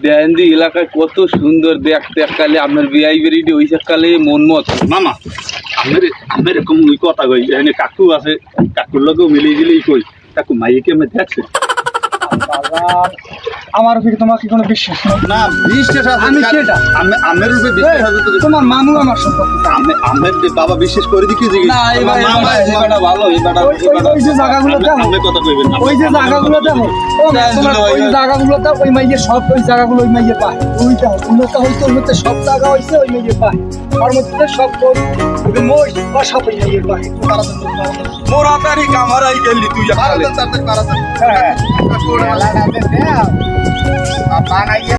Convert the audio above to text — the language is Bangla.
দেহেন্দি এলাকায় কত সুন্দর দেখতে কালে আপনার বিআই বেরিটি ওই কালে মন মত মামা আমের এরকম ওই কথা কই এখানে কাকু আছে কাকুর লগেও মিলিয়ে গেলেই কই কাকু মাইকে আমি দেখছে আমার উপরে তোমার কি কোনো বিশ্বাস নেই? না বিশ্বাস আছে আমি কেটা? আমের উপরে বিশ্বাস আছে তো তোমার মামু আমার সম্পর্কে আমের বাবা বিশ্বাস করে দিকে যে না এবারটা ভালো এবারটা ওই যে জায়গাগুলো দেখো আমের কথা কইবেন না ওই যে জায়গাগুলো দেখো ওই জায়গাগুলো দেখো ওই মাইয়ে সব ওই জায়গাগুলো ওই মাইয়ে পায় ওইটা উন্নত হইতে উন্নত সব জায়গা হয়েছে ওই মাইয়ে পায় তার মধ্যে সব মই বা সব ওই মাইয়ে পায় মোরা তারি কামারাই গেলি তুই হ্যাঁ